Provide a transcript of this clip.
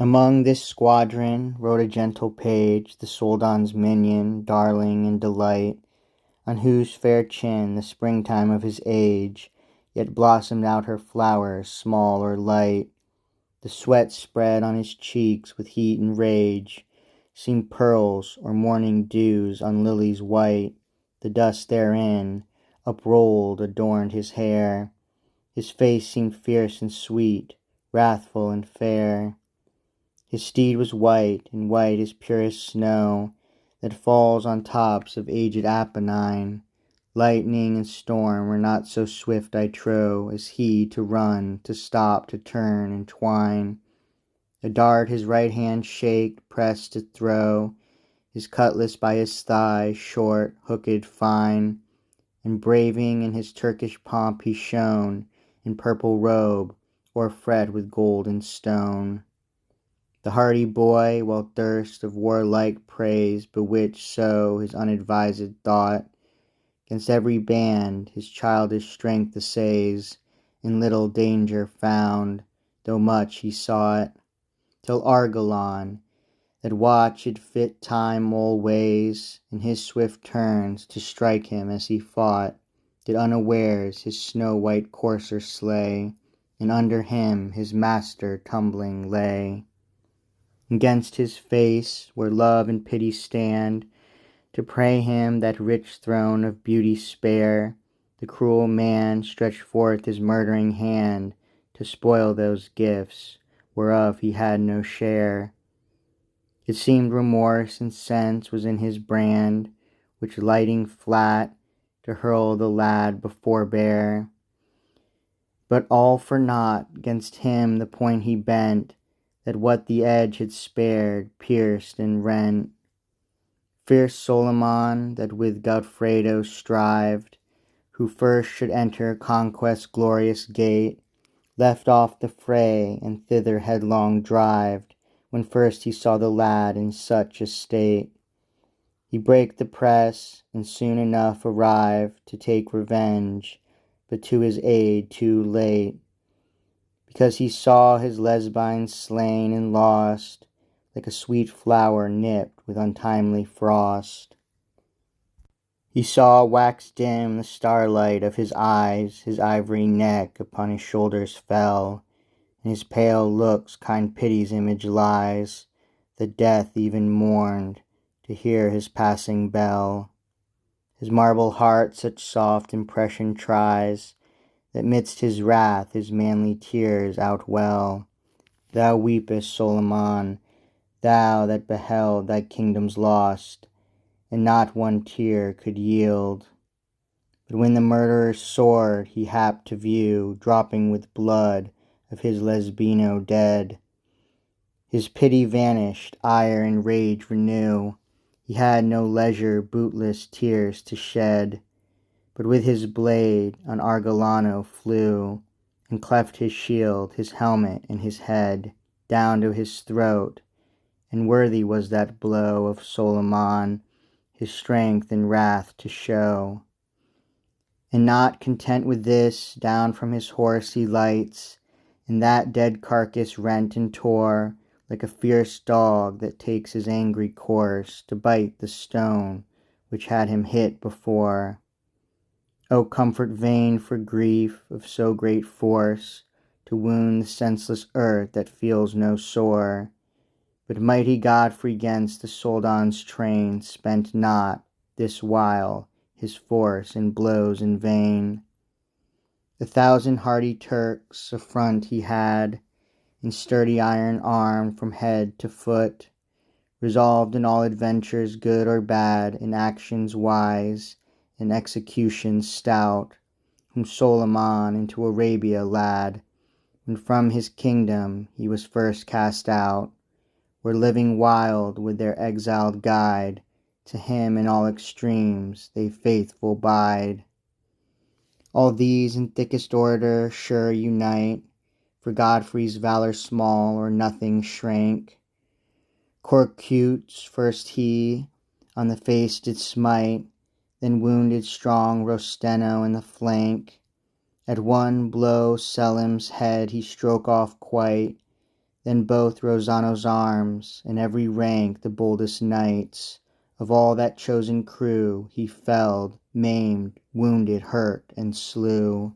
Among this squadron rode a gentle page, the Soldan's minion, darling and delight, on whose fair chin the springtime of his age yet blossomed out her flowers, small or light. The sweat spread on his cheeks with heat and rage seemed pearls or morning dews on lilies white. The dust therein, uprolled, adorned his hair. His face seemed fierce and sweet, wrathful and fair. His steed was white, and white as purest snow that falls on tops of aged Apennine. Lightning and storm were not so swift, I trow, as he to run, to stop, to turn and twine. A dart his right hand shaked, pressed to throw, his cutlass by his thigh, short, hooked, fine. And braving in his Turkish pomp he shone, in purple robe, o'erfret with gold and stone. The hardy boy, while thirst of warlike praise bewitched so his unadvised thought, 'gainst every band his childish strength assays, in little danger found, though much he sought. Till Argillan, that watched fit time all ways, in his swift turns to strike him as he fought, did unawares his snow-white courser slay, and under him his master tumbling lay. Against his face, where love and pity stand, to pray him that rich throne of beauty spare, the cruel man stretched forth his murdering hand, to spoil those gifts, whereof he had no share. It seemed remorse and sense was in his brand, which lighting flat, to hurl the lad before bare. But all for naught, 'gainst him the point he bent, that what the edge had spared, pierced and rent. Fierce Solyman, that with Godfredo strived, who first should enter conquest's glorious gate, left off the fray, and thither headlong drived, when first he saw the lad in such a state. He brake the press, and soon enough arrived to take revenge, but to his aid too late, because he saw his Lesbine slain and lost, like a sweet flower nipped with untimely frost. He saw wax dim the starlight of his eyes, his ivory neck upon his shoulders fell, in his pale looks kind pity's image lies, that death even mourned to hear his passing bell. His marble heart such soft impression tries, that midst his wrath his manly tears outwell. Thou weepest, Solyman, thou that beheld thy kingdoms lost, and not one tear could yield. But when the murderer's sword he happed to view, dropping with blood of his Lesbino dead, his pity vanished, ire and rage renew. He had no leisure bootless tears to shed, but with his blade on Argillano flew, and cleft his shield, his helmet, and his head, down to his throat. And worthy was that blow of Solyman, his strength and wrath to show. And not content with this, down from his horse he lights, and that dead carcass rent and tore, like a fierce dog that takes his angry course to bite the stone which had him hit before. O comfort vain for grief of so great force, to wound the senseless earth that feels no sore. But mighty Godfrey 'gainst the Soldan's train spent not, this while, his force in blows in vain. 1,000 hardy Turks a front he had, in sturdy iron armed from head to foot, resolved in all adventures good or bad, in actions wise, in executions stout, whom Solyman into Arabia lad, when from his kingdom he was first cast out, where living wild with their exiled guide, to him in all extremes they faithful bide. All these in thickest order sure unite, for Godfrey's valour small or nothing shrank. Corcutes first he on the face did smite, then wounded strong Rosteno in the flank. At one blow Selim's head he stroke off quite, Then both Rosano's arms, in every rank the boldest knights of all that chosen crew, he felled, maimed, wounded, hurt, and slew.